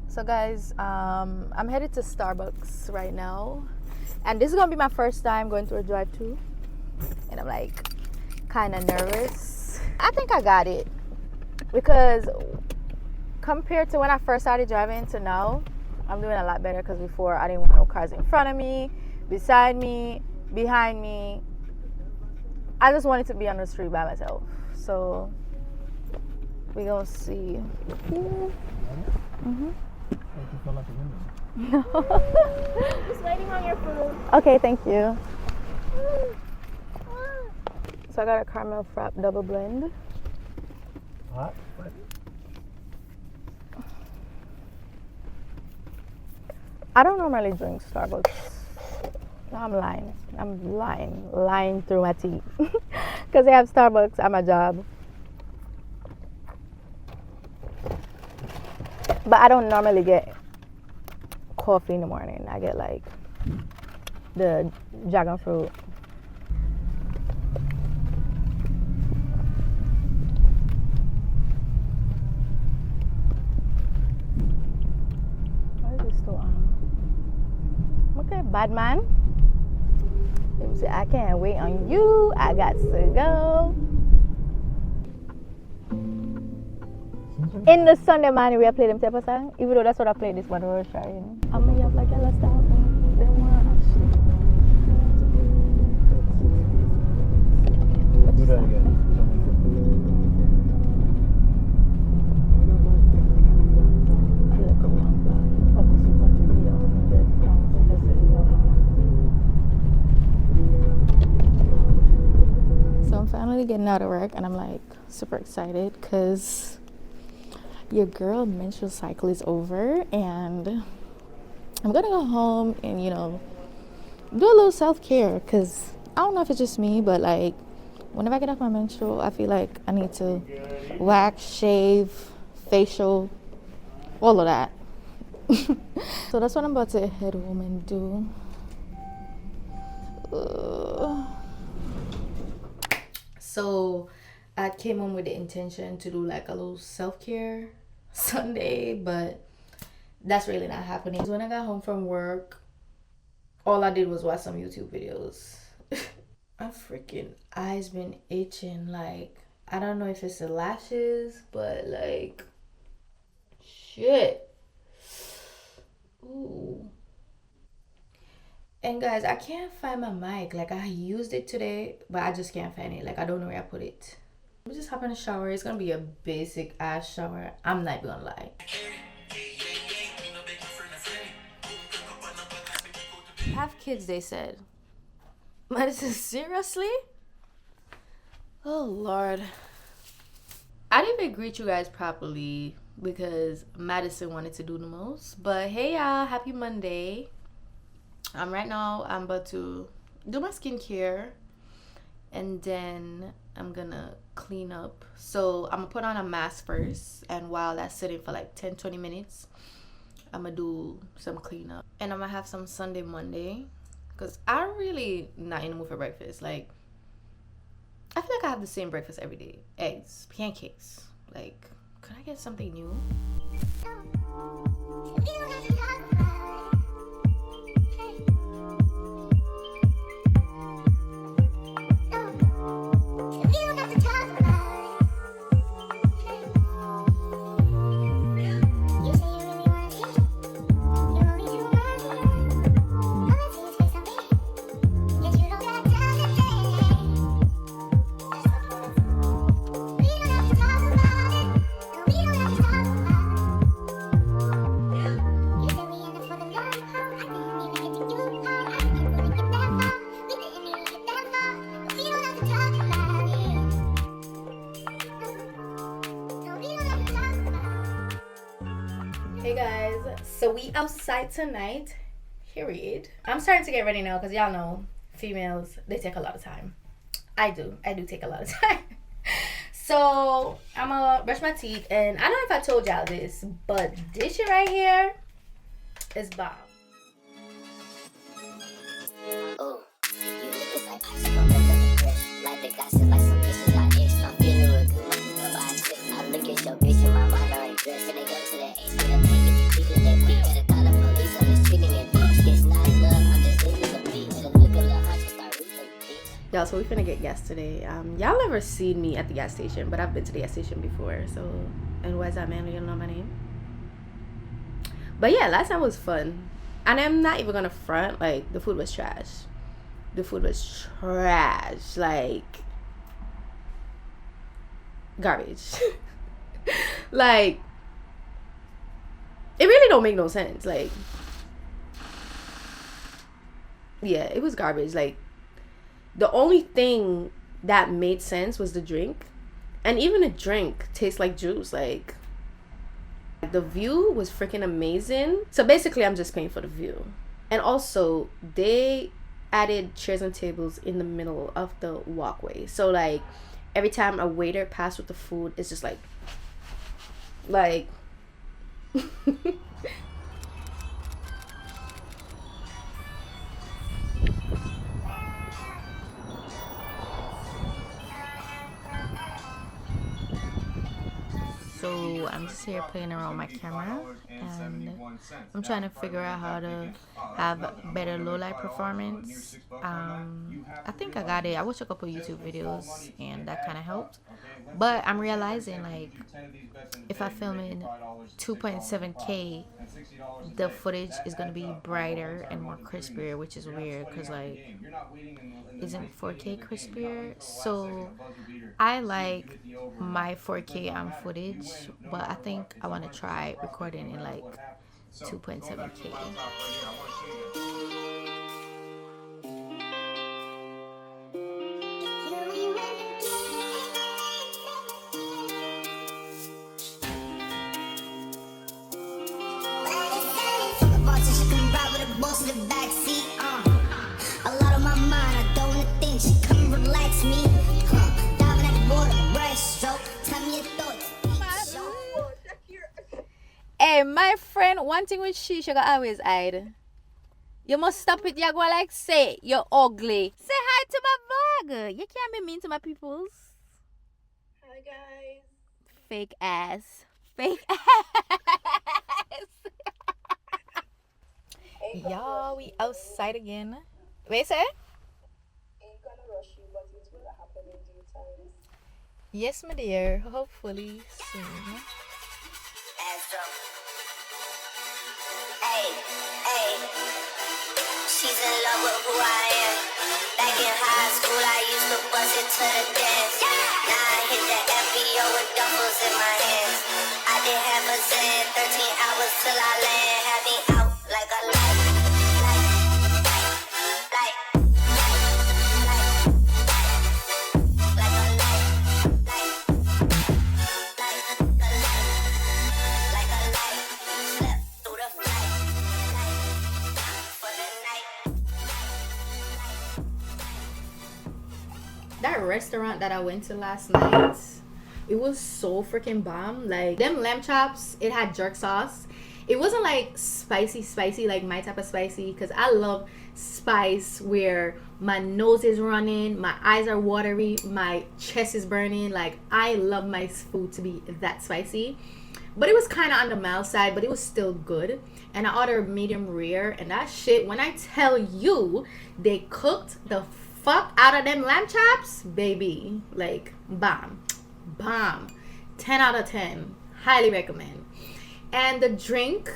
So guys, I'm headed to Starbucks right now, and this is gonna be my first time going through a drive-thru, and I'm like kind of nervous. I think I got it, because compared to when I first started driving to now, I'm doing a lot better, because before I didn't want no cars in front of me, beside me, behind me. I just wanted to be on the street by myself. So we gonna see. Mm-hmm. No. Just waiting on your food. Okay, thank you. So I got a caramel frap double blend. Hot? I don't normally drink Starbucks. No, I'm lying through my teeth. Because they have Starbucks at my job. But I don't normally get coffee in the morning. I get like the dragon fruit. Why is this still on? Okay, bad man. Let me say, I can't wait on you. I got to go. In the Sunday morning, we play them type of song. Even though that's what I played this one, we're sharing. I'm gonna have like a style. Do that again. So I'm finally getting out of work, and I'm like super excited because your girl menstrual cycle is over, and I'm gonna go home and, you know, do a little self-care, because I don't know if it's just me, but like whenever I get off my menstrual, I feel like I need to wax, shave, facial, all of that. So that's what I'm about to head home and do. So I came home with the intention to do like a little self-care Sunday, but that's really not happening. When I got home from work, all I did was watch some YouTube videos. My freaking eyes been itching. Like, I don't know if it's the lashes, but like, shit. Ooh. And guys, I can't find my mic. Like, I used it today, but I just can't find it. Like, I don't know where I put it. We just hop in the shower. It's gonna be a basic ass shower. I'm not gonna lie. Have kids, they said. Madison, seriously? Oh Lord. I didn't even greet you guys properly because Madison wanted to do the most. But hey y'all, happy Monday. Right now I'm about to do my skincare, and then I'm gonna clean up. So I'm gonna put on a mask first, and while that's sitting for like 10-20 minutes, I'm gonna do some cleanup, and I'm gonna have some Sunday Monday, because I'm really not in the mood for breakfast. Like, I feel like I have the same breakfast every day. Eggs, pancakes. Like, could I get something new? Hey guys, so we outside tonight, period. I'm starting to get ready now because y'all know females, they take a lot of time. I do take a lot of time. So I'm gonna brush my teeth, and I don't know if I told y'all this, but this shit right here is bomb. Oh, you look like ice cream, like the gossip, like some bitches I itch. I'm feeling real good, I look at your bitch in my mind, I ain't dressed, and they go to the H, and they get the Yeah, so we finna get gas today. Y'all never seen me at the gas station, but I've been to the gas station before. So, and why is that man? You don't know my name. But yeah, last time was fun, and I'm not even gonna front. Like, the food was trash. The food was trash. Like, garbage. Like, it really don't make no sense. Like, yeah, it was garbage. Like, the only thing that made sense was the drink, and even the drink tastes like juice. Like, the view was freaking amazing. So basically, I'm just paying for the view. And also, they added chairs and tables in the middle of the walkway. So, like, every time a waiter passed with the food, it's just like So I'm just here playing around with my camera, and I'm trying to figure out how to have better low light performance. I think I got it. I watched a couple YouTube videos and that kind of helped, but I'm realizing, like, if I film in 2.7K, the footage is going to be brighter and more crispier, which is weird because, like, isn't 4K crispier? So I like my 4K on footage, but I think I want to try recording in like 2.7K. Hey, my friend, one thing with she got always hide. You must stop it. You go like say you're ugly. Say hi to my vlog. You can't be mean to my peoples. Hi guys. Fake ass. Fake ass. Y'all, we outside again. Wait, say? Ain't gonna rush you, but it will happen in due time. Yes, my dear. Hopefully soon. Hey, hey, she's in love with who I am. Back in high school, I used to bust it to the dance. Now I hit the FBO with duffels in my hands. I did half a cent, 13 hours till I land. Had me out like a light. That restaurant that I went to last night, it was so freaking bomb. Like, them lamb chops, it had jerk sauce. It wasn't like spicy like my type of spicy, because I love spice where my nose is running, my eyes are watery, my chest is burning. Like, I love my food to be that spicy. But it was kind of on the mild side, but it was still good. And I ordered medium rare, and that shit, when I tell you, they cooked the fuck out of them lamb chops, baby. Like, bomb 10 out of 10. Highly recommend. And the drink,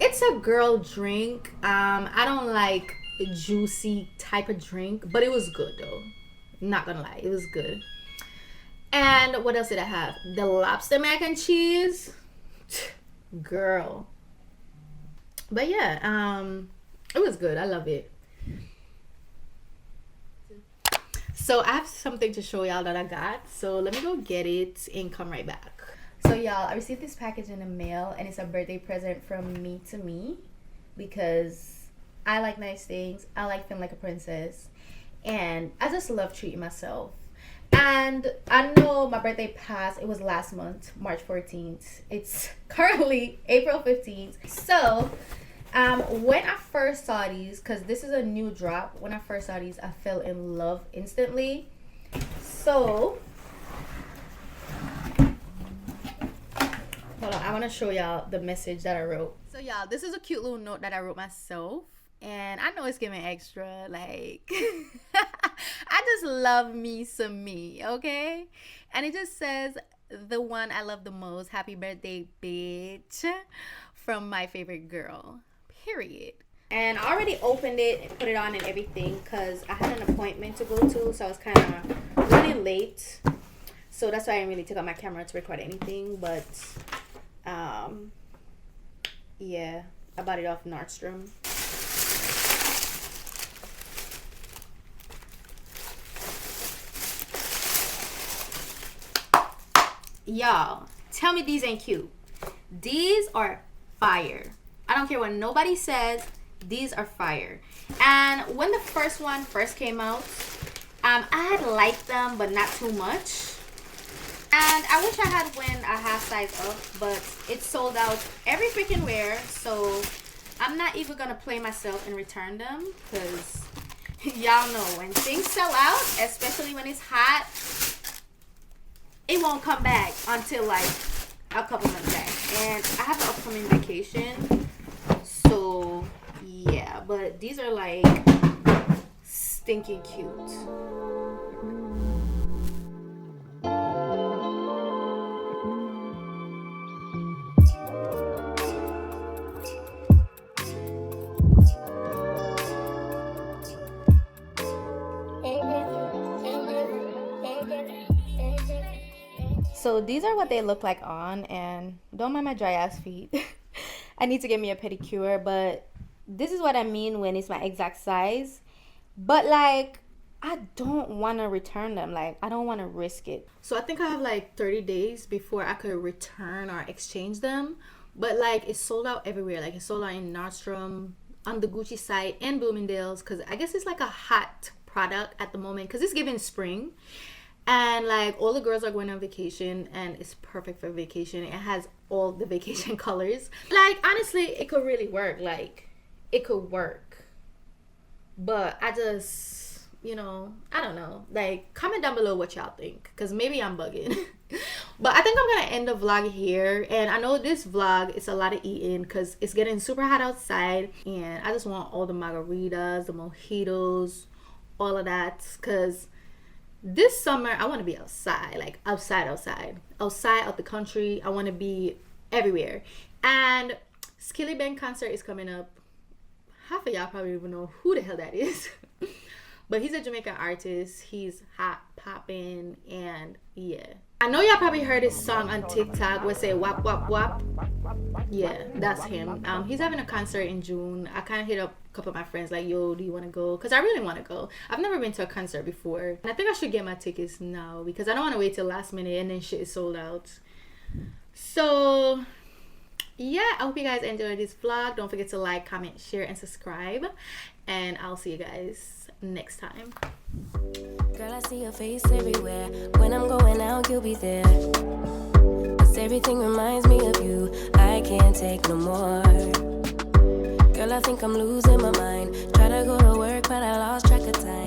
it's a girl drink. I don't like a juicy type of drink, but it was good though, not gonna lie, it was good. And what else did I have? The lobster mac and cheese, girl. But yeah, it was good. I love it. So I have something to show y'all that I got. So let me go get it and come right back. So y'all, I received this package in the mail, and it's a birthday present from me to me, because I like nice things. I like feeling like a princess, and I just love treating myself. And I know my birthday passed. It was last month, March 14th. It's currently April 15th. So when I first saw these, because this is a new drop, when I first saw these, I fell in love instantly. So hold on, I want to show y'all the message that I wrote. So y'all, this is a cute little note that I wrote myself, and I know it's giving extra. Like, I just love me some me, okay? And it just says, the one I love the most, happy birthday, bitch, from my favorite girl, period. And I already opened it and put it on and everything because I had an appointment to go to, so I was kind of running late. So that's why I didn't really take out my camera to record anything. But yeah, I bought it off Nordstrom. Y'all, tell me these ain't cute. These are fire. I don't care what nobody says. These are fire. And when the first one first came out, I had liked them, but not too much. And I wish I had went a half size up, but it sold out every freaking where. So I'm not even gonna play myself and return them, because y'all know when things sell out, especially when it's hot, it won't come back until like a couple months back. And I have an upcoming vacation, so yeah. But these are like stinking cute. So these are what they look like on, and don't mind my dry ass feet. I need to get me a pedicure, but this is what I mean when it's my exact size. But like, I don't want to return them. Like, I don't want to risk it. So I think I have like 30 days before I could return or exchange them. But like, it's sold out everywhere. Like, it's sold out in Nordstrom, on the Gucci site, and Bloomingdale's, because I guess it's like a hot product at the moment because it's giving spring. And like, all the girls are going on vacation, and it's perfect for vacation. It has all the vacation colors. Like, honestly, it could really work. Like, it could work. But I just, you know, I don't know. Like, comment down below what y'all think, because maybe I'm bugging. But I think I'm gonna end the vlog here. And I know this vlog is a lot of eating because it's getting super hot outside, and I just want all the margaritas, the mojitos, all of that, because this summer I want to be outside, like outside out the country. I want to be everywhere. And Skilly Bang concert is coming up. Half of y'all probably even know who the hell that is. But he's a Jamaican artist. He's hot popping, and yeah, I know y'all probably heard his song on TikTok where say wap wap wap. Yeah, that's him. He's having a concert in June. I kind of hit up a couple of my friends like, yo, do you want to go? Because I really want to go. I've never been to a concert before, and I think I should get my tickets now because I don't want to wait till last minute and then shit is sold out. So yeah, I hope you guys enjoyed this vlog. Don't forget to like, comment, share, and subscribe, and I'll see you guys next time. Girl, I see your face everywhere. When I'm going out, you'll be there. 'Cause everything reminds me of you. I can't take no more. Girl, I think I'm losing my mind. Try to go to work, but I lost track of time.